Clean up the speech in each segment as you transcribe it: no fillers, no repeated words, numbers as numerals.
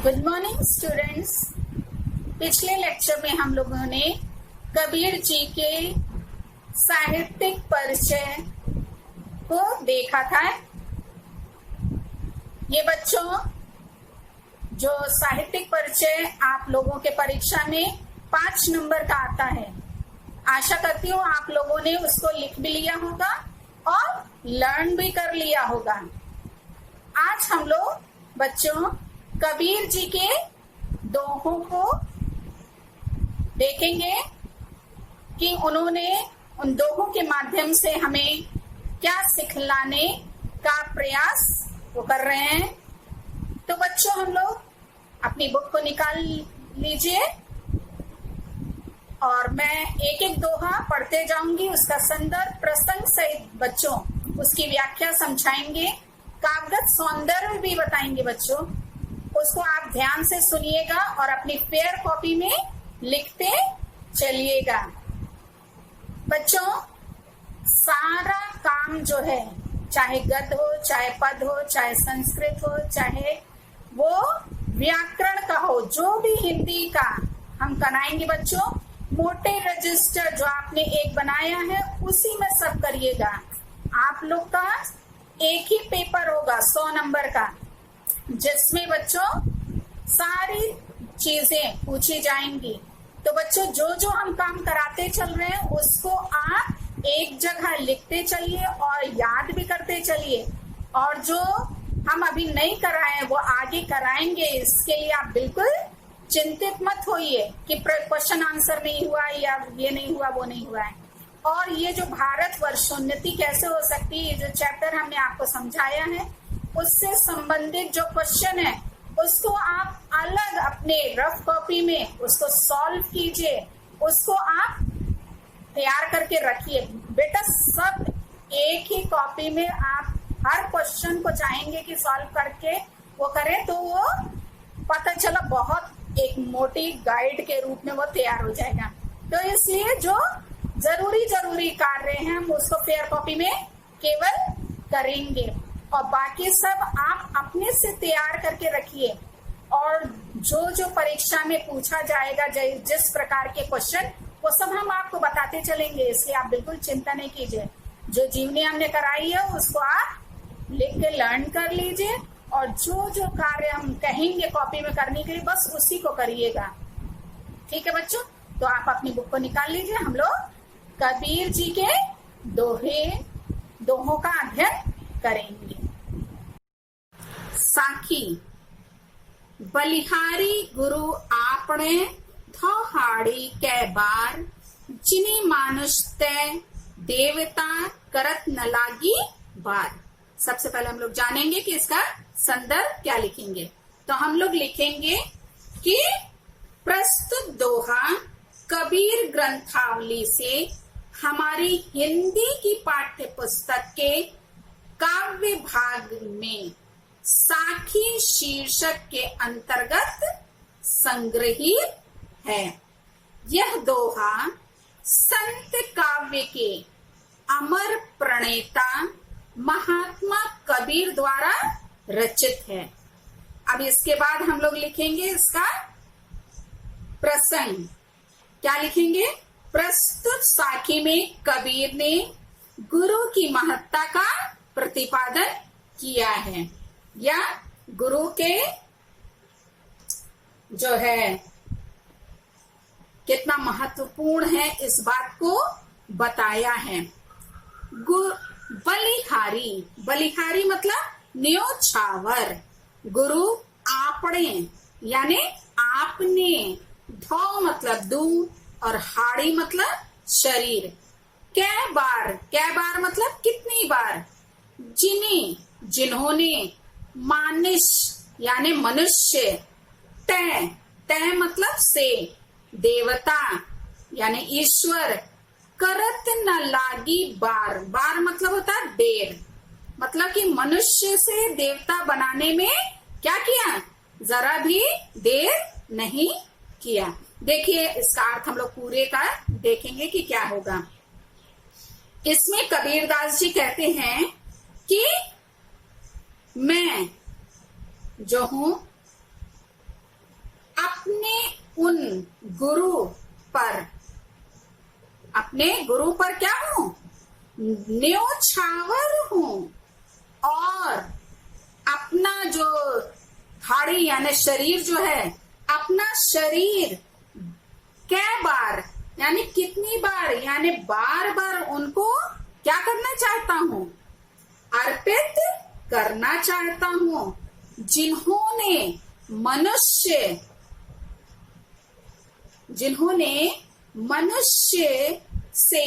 Good morning students. पिछले lecture में हम लोगों ने कबीर जी के साहित्यिक परिचय को देखा था। ये बच्चों, जो साहित्यिक परिचय आप लोगों के परीक्षा में 5 नंबर का आता है, आशा करती हूँ आप लोगों ने उसको लिख भी लिया होगा और लर्न भी कर लिया होगा। आज हम लोग बच्चों कबीर जी के दोहों को देखेंगे कि उन्होंने उन दोहों के माध्यम से हमें क्या सिखलाने का प्रयास वो कर रहे हैं। तो बच्चों, हम लोग अपनी बुक को निकाल लीजिए और मैं एक एक दोहा पढ़ते जाऊंगी। उसका संदर्भ प्रसंग सहित बच्चों उसकी व्याख्या समझाएंगे, कागज सौंदर्य भी बताएंगे बच्चों। उसको आप ध्यान से सुनिएगा और अपनी फेयर कॉपी में लिखते चलिएगा। बच्चों, सारा काम जो है, चाहे गद्य हो, चाहे पद हो, चाहे संस्कृत हो, चाहे वो व्याकरण का हो, जो भी हिंदी का हम कराएंगे बच्चों, मोटे रजिस्टर जो आपने एक बनाया है उसी में सब करिएगा। आप लोग का एक ही पेपर होगा 100 नंबर का, जिसमें बच्चों सारी चीजें पूछी जाएंगी। तो बच्चों, जो जो हम काम कराते चल रहे हैं उसको आप एक जगह लिखते चलिए और याद भी करते चलिए, और जो हम अभी नहीं कराए वो आगे कराएंगे। इसके लिए आप बिल्कुल चिंतित मत होइए कि क्वेश्चन आंसर नहीं हुआ या ये नहीं हुआ वो नहीं हुआ है। और ये जो भारत वर्षोन्नति कैसे हो सकती है, जो चैप्टर हमने आपको समझाया है, उससे संबंधित जो क्वेश्चन है उसको आप अलग अपने रफ कॉपी में उसको सॉल्व कीजिए, उसको आप तैयार करके रखिए। बेटा, सब एक ही कॉपी में आप हर क्वेश्चन को चाहेंगे कि सॉल्व करके वो करें, तो वो पता चला बहुत एक मोटी गाइड के रूप में वो तैयार हो जाएगा। तो इसलिए जो जरूरी कार्य हैं हम उसको फेयर कॉपी में केवल करेंगे और बाकी सब आप अपने से तैयार करके रखिए। और जो जो परीक्षा में पूछा जाएगा, जिस प्रकार के क्वेश्चन, वो सब हम आपको बताते चलेंगे। इसलिए आप बिल्कुल चिंता नहीं कीजिए। जो जीवनी हमने कराई है उसको आप लिख के लर्न कर लीजिए और जो जो कार्य हम कहेंगे कॉपी में करने के लिए बस उसी को करिएगा। ठीक है बच्चों, तो आप अपनी बुक को निकाल लीजिए। हम लोग कबीर जी के दोहों का अध्ययन करेंगे। साखी। बलिहारी गुरु आपने थोहाड़ी कै बार, जिनी मानुष तय देवता करत न लागी बार। सबसे पहले हम लोग जानेंगे कि इसका संदर्भ क्या लिखेंगे। तो हम लोग लिखेंगे कि प्रस्तुत दोहा कबीर ग्रंथावली से हमारी हिंदी की पाठ्य पुस्तक के काव्य भाग में साखी शीर्षक के अंतर्गत संग्रहित है। यह दोहा संत काव्य के अमर प्रणेता महात्मा कबीर द्वारा रचित है। अब इसके बाद हम लोग लिखेंगे इसका प्रसंग। क्या लिखेंगे? प्रस्तुत साखी में कबीर ने गुरु की महत्ता का प्रतिपादन किया है, या गुरु के जो है कितना महत्वपूर्ण है इस बात को बताया है। बलिहारी, बलिहारी मतलब न्योछावर। गुरु आपने यानी आपने, धौ मतलब दूर और हाड़ी मतलब शरीर। कै बार मतलब कितनी बार। जिन्होंने, मानुष यानी मनुष्य। तय मतलब से, देवता यानी ईश्वर। करत न लागी बार मतलब होता है देर, मतलब कि मनुष्य से देवता बनाने में क्या किया, जरा भी देर नहीं किया। देखिए इसका अर्थ हम लोग पूरे का देखेंगे कि क्या होगा। इसमें कबीरदास जी कहते हैं कि मैं जो हूं उन गुरु पर, अपने गुरु पर क्या हूं, न्योछावर हूं, और अपना जो हाड़ी यानी शरीर जो है, अपना शरीर कै बार यानी कितनी बार, यानी बार बार उनको क्या करना चाहता हूं, अर्पित करना चाहता हूं, जिन्होंने मनुष्य से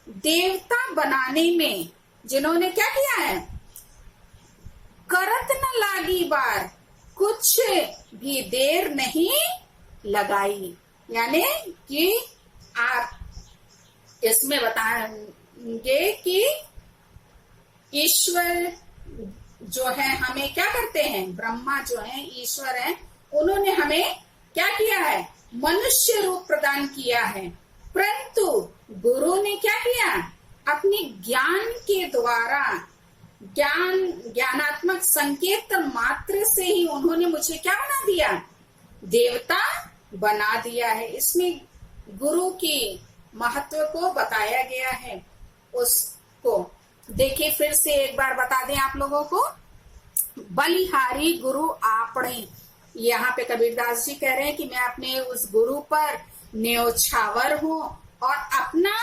देवता बनाने में, जिन्होंने क्या किया है, करत न लागी बार, कुछ भी देर नहीं लगाई। यानी कि आप इसमें बताएंगे कि ईश्वर जो है हमें क्या करते हैं, ब्रह्मा जो है ईश्वर है, उन्होंने हमें क्या किया है, मनुष्य रूप प्रदान किया है, परंतु गुरु ने क्या किया, अपने ज्ञान के द्वारा, ज्ञानात्मक संकेत मात्र से ही उन्होंने मुझे क्या बना दिया, देवता बना दिया है। इसमें गुरु की महत्व को बताया गया है। उसको देखिए, फिर से एक बार बता दें आप लोगों को, बलिहारी गुरु आपने, यहाँ पे कबीरदास जी कह रहे हैं कि मैं अपने उस गुरु पर न्योछावर हूँ और अपना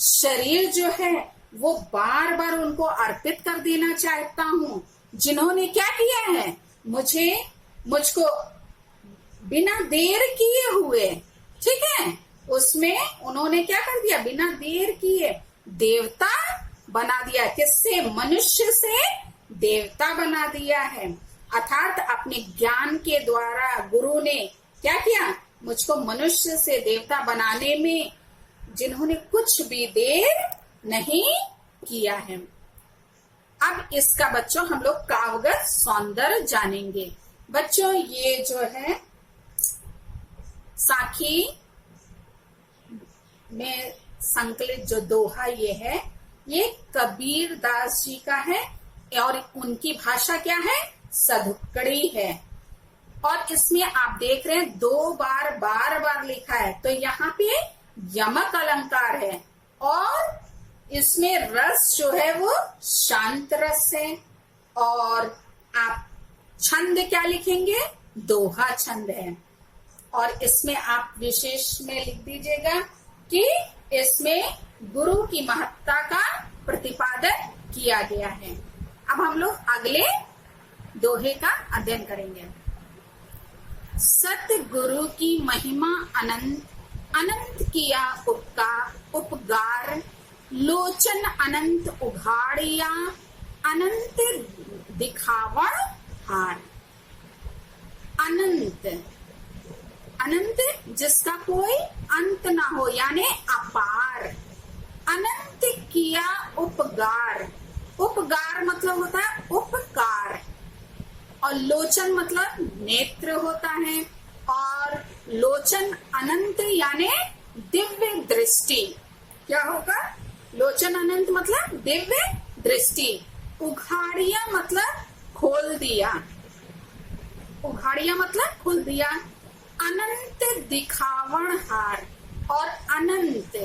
शरीर जो है वो बार बार उनको अर्पित कर देना चाहता हूँ, जिन्होंने क्या किया है, मुझको बिना देर किए हुए, ठीक है, उसमें उन्होंने क्या कर दिया, बिना देर किए देवता बना दिया। किससे, मनुष्य से देवता बना दिया है। अर्थात अपने ज्ञान के द्वारा गुरु ने क्या किया, मुझको मनुष्य से देवता बनाने में जिन्होंने कुछ भी देर नहीं किया है। अब इसका बच्चों हम लोग काव्यगत सौंदर्य जानेंगे। बच्चों ये जो है साखी में संकलित जो दोहा ये है, ये कबीर दास जी का है और उनकी भाषा क्या है, सधुक्कड़ी है। और इसमें आप देख रहे हैं दो बार बार बार लिखा है, तो यहाँ पे यमक अलंकार है और इसमें रस जो है वो शांत रस है। और आप छंद क्या लिखेंगे, दोहा छंद है। और इसमें आप विशेष में लिख दीजिएगा कि इसमें गुरु की महत्ता का प्रतिपादन किया गया है। अब हम लोग अगले दोहे का अध्ययन करेंगे। सतगुरु की महिमा अनंत, अनंत किया उपकार, लोचन अनंत उघाड़िया, अनंत दिखावण हार। अनंत, अनंत जिसका कोई अंत ना हो, यानी अपार। अनंत किया उपकार, उपकार मतलब होता है उपकार, और लोचन मतलब नेत्र होता है, और लोचन अनंत यानी दिव्य दृष्टि। क्या होगा, लोचन अनंत मतलब दिव्य दृष्टि। उघाड़िया मतलब खोल दिया, उघाड़िया मतलब खोल दिया। अनंत दिखावण हार, और अनंत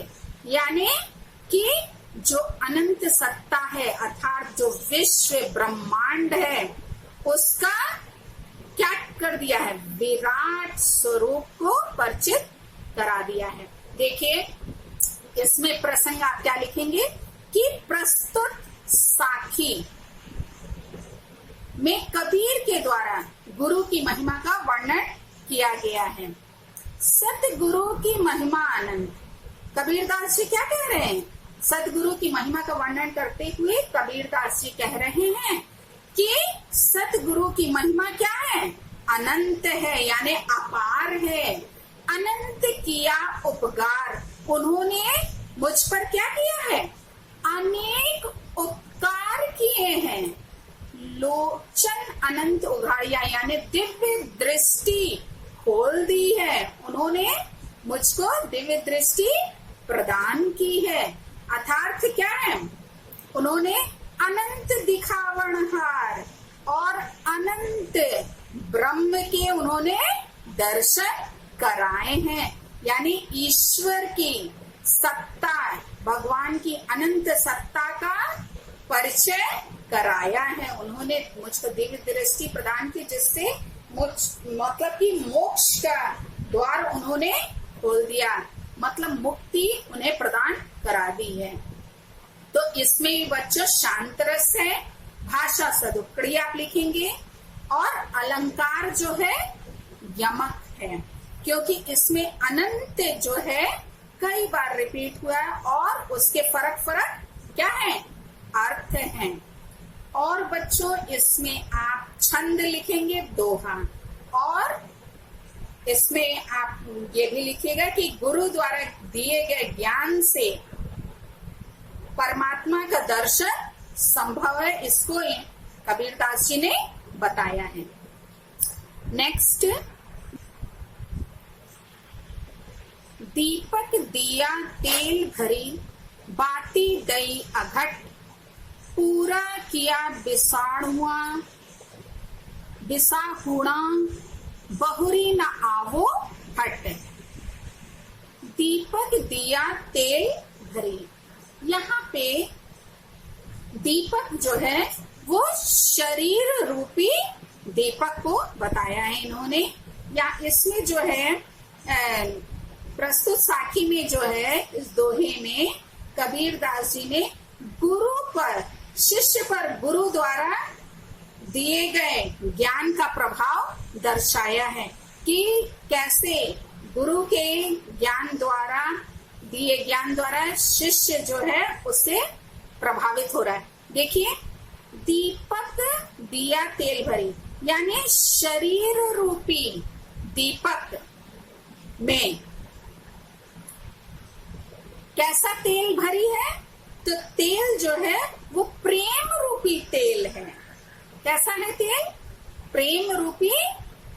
यानी कि जो अनंत सत्ता है, अर्थात जो विश्व ब्रह्मांड है, उसका क्या कर दिया है, विराट स्वरूप को परिचित करा दिया है। देखिए इसमें प्रसंग आप क्या लिखेंगे कि प्रस्तुत साखी में कबीर के द्वारा गुरु की महिमा का वर्णन किया गया है। सतगुरु की महिमा अनंत। कबीरदास जी क्या कह रहे हैं, सतगुरु की महिमा का वर्णन करते हुए कबीरदास जी कह रहे हैं कि सतगुरु की महिमा क्या है, अनंत है, यानी अपार है। अनंत किया उपकार, उन्होंने मुझ पर क्या किया है, अनेक उपकार किए हैं। लोचन अनंत उघाड़िया, यानी दिव्य दृष्टि खोल दी है, उन्होंने मुझको दिव्य दृष्टि प्रदान की है। अर्थात क्या है, उन्होंने अनंत दिखावनहार और अनंत ब्रह्म के उन्होंने दर्शन कराए हैं, यानी ईश्वर की सत्ता, भगवान की अनंत सत्ता का परिचय कराया है। उन्होंने मुझको दिव्य दृष्टि प्रदान की, जिससे मतलब कि मोक्ष का द्वार उन्होंने खोल दिया, मतलब मुक्ति उन्हें प्रदान करा दी है। तो इसमें भी बच्चों शांत रस है, भाषा सदुक्कड़ी आप लिखेंगे, और अलंकार जो है यमक है, क्योंकि इसमें अनंत जो है कई बार रिपीट हुआ है और उसके फर्क क्या है, अर्थ हैं। और बच्चों इसमें आप छंद लिखेंगे दोहा, और इसमें आप ये भी लिखिएगा कि गुरु द्वारा दिए गए ज्ञान से परमात्मा का दर्शन संभव है, इसको कबीरदास जी ने बताया है। नेक्स्ट, दीपक दिया तेल भरी, बाती दई अघट, पूरा किया बिसाहुणा, बहुरी न आवो हट। दीपक दिया तेल भरी, यहाँ पे दीपक जो है वो शरीर रूपी दीपक को बताया है इन्होंने। या इसमें जो है प्रस्तुत साखी में जो है, इस दोहे में कबीरदास जी ने गुरु पर, शिष्य पर गुरु द्वारा दिए गए ज्ञान का प्रभाव दर्शाया है कि कैसे गुरु के ज्ञान द्वारा, दिए ज्ञान द्वारा शिष्य जो है उससे प्रभावित हो रहा है। देखिए, दीपक दिया तेल भरी, यानी शरीर रूपी दीपक में कैसा तेल भरी है, तो तेल जो है वो प्रेम रूपी तेल है। कैसा है तेल? प्रेम रूपी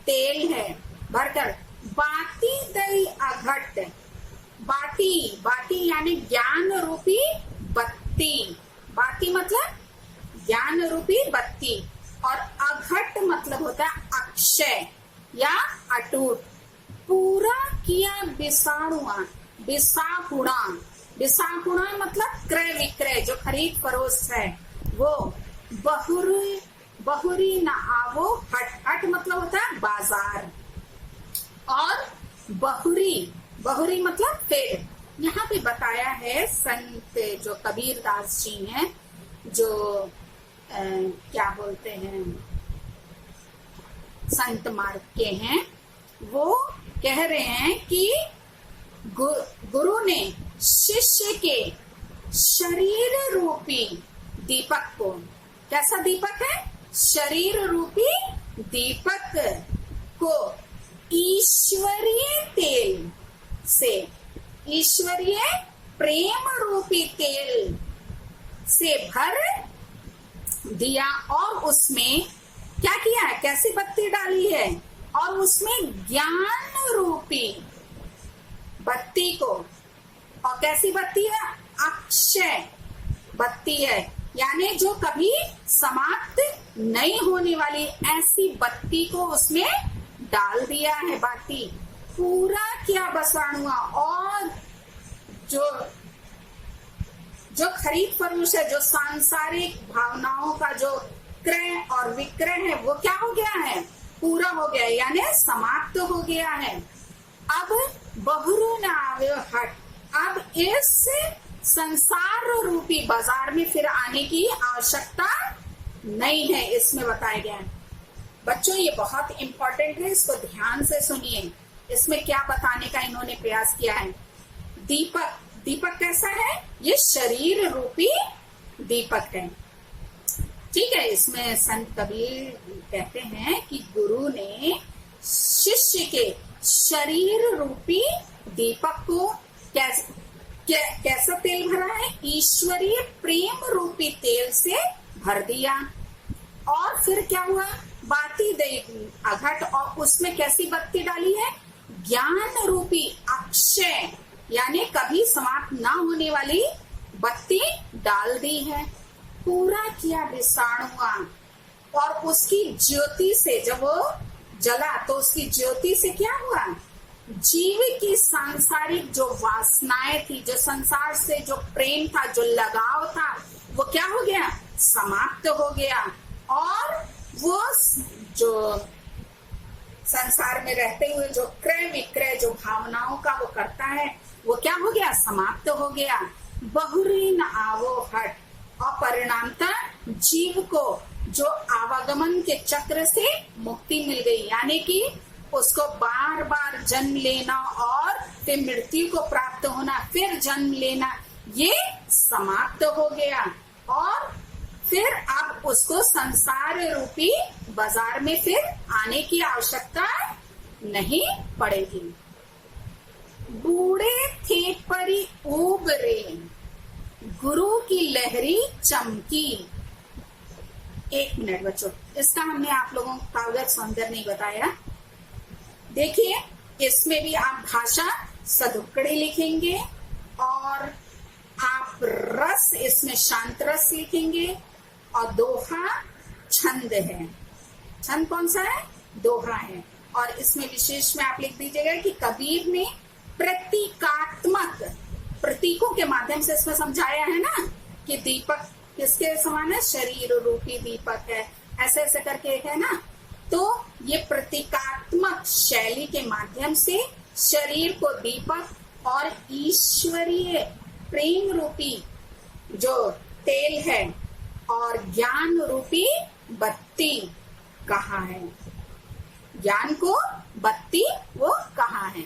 तेल है भरकर। बाती दई अघट, बाती यानी ज्ञान रूपी बत्ती, बाती मतलब ज्ञान रूपी बत्ती, और अघट मतलब होता है अक्षय या अटूट। पूरा किया बिसाहुणा मतलब क्रय विक्रय, जो खरीद फरोख्त है वो। बहुरी न आवो हट मतलब होता है बाजार, और बहुरी मतलब फिर। यहाँ पे बताया है संत जो कबीरदास जी हैं, जो क्या बोलते हैं, संत मार्ग के हैं, वो कह रहे हैं कि गुरु ने शिष्य के शरीर रूपी दीपक को, कैसा दीपक है? शरीर रूपी दीपक को ईश्वरीय तेल से, ईश्वरीय प्रेम रूपी तेल से भर दिया, और उसमें क्या किया है, कैसी बत्ती डाली है, और उसमें ज्ञान रूपी बत्ती को, और कैसी बत्ती है? अक्षय बत्ती है, यानी जो कभी समाप्त नहीं होने वाली ऐसी बत्ती को उसमें डाल दिया है बाती। पूरा क्या बसाणुआ, और जो खरीद फरोश है, जो सांसारिक भावनाओं का जो क्रय और विक्रय है, वो क्या हो गया है? पूरा हो गया, यानी समाप्त हो गया है। अब बहुरू न आवे हट, अब इस संसार रूपी बाजार में फिर आने की आवश्यकता नहीं है, इसमें बताया गया है। बच्चों ये बहुत इंपॉर्टेंट है, इसको ध्यान से सुनिए। इसमें क्या बताने का इन्होंने प्रयास किया है? दीपक कैसा है? ये शरीर रूपी दीपक है। ठीक है, इसमें संत कबीर कहते हैं कि गुरु ने शिष्य के शरीर रूपी दीपक को कैसा तेल भरा है? ईश्वरीय प्रेम रूपी तेल से भर दिया। और फिर क्या हुआ? बाती दई अघट, और उसमें कैसी बत्ती डाली है? ज्ञान रूपी अक्षय, यानी कभी समाप्त ना होने वाली बत्ती डाल दी है। पूरा किया विषाणुआ, और उसकी ज्योति से, जब वो जला तो उसकी ज्योति से क्या हुआ? जीव की सांसारिक जो वासनाएं थी, जो संसार से जो प्रेम था, जो लगाव था, वो क्या हो गया? समाप्त हो गया। और वो जो संसार में रहते हुए जो क्रय विक्रय जो भावनाओं का वो करता है, वो क्या हो गया? समाप्त हो गया। बहुरीन आवो हट, और परिणामतः जीव को जो आवागमन के चक्र से मुक्ति मिल गई, यानी कि उसको बार बार जन्म लेना और फिर मृत्यु को प्राप्त होना, फिर जन्म लेना, ये समाप्त हो गया। और फिर अब उसको संसार रूपी बाजार में फिर आने की आवश्यकता नहीं पड़ेगी। बूढ़े थे परी उबरे, गुरु की लहरी चमकी। एक मिनट बच्चों, इसका हमने आप लोगों को काव्य सौंदर्य नहीं बताया। देखिए, इसमें भी आप भाषा सदुक्कड़ी लिखेंगे और आप रस इसमें शांत रस लिखेंगे, और दोहा छंद है। छंद कौन सा है? दोहा है। और इसमें विशेष में आप लिख दीजिएगा कि कबीर ने प्रतीकात्मक, प्रतीकों के माध्यम से इसमें समझाया है ना कि दीपक किसके समान है? शरीर रूपी दीपक है, ऐसे ऐसे करके एक है ना। तो ये प्रतीकात्मक शैली के माध्यम से शरीर को दीपक और ईश्वरीय प्रेम रूपी जो तेल है और ज्ञान रूपी बत्ती कहा है। ज्ञान को बत्ती वो कहा है।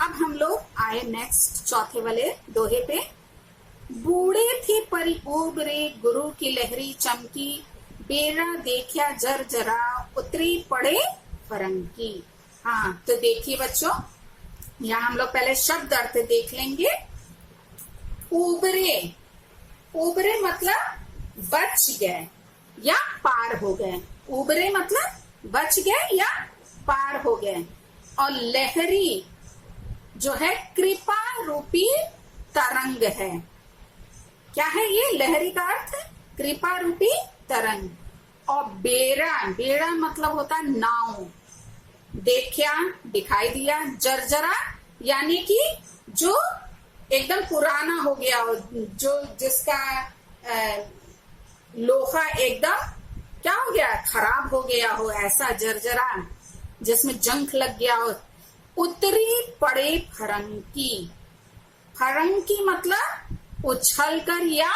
अब हम लोग आए नेक्स्ट चौथे वाले दोहे पे। बूढ़े थे परी उबरे, गुरु की लहरी चमकी, बेरा देखा जर जरा, उतरी पड़े फरंकी। हाँ, तो देखिए बच्चों, यहाँ हम लोग पहले शब्द अर्थ देख लेंगे। उबरे, उबरे मतलब बच गए या पार हो गए। उबरे मतलब बच गए या पार हो गए। और लहरी जो है कृपा रूपी तरंग है। क्या है ये? लहरी का अर्थ कृपा रूपी तरंग। और बेड़ा, बेड़ा मतलब होता है नाव। देखा दिखाई दिया, जर्जरा यानी कि जो एकदम पुराना हो गया हो, जो जिसका लोहा एकदम क्या हो गया? खराब हो गया हो, ऐसा जर्जरा जिसमें जंग लग गया हो। उतरी पड़े फरंकी, फरंकी मतलब उछल कर या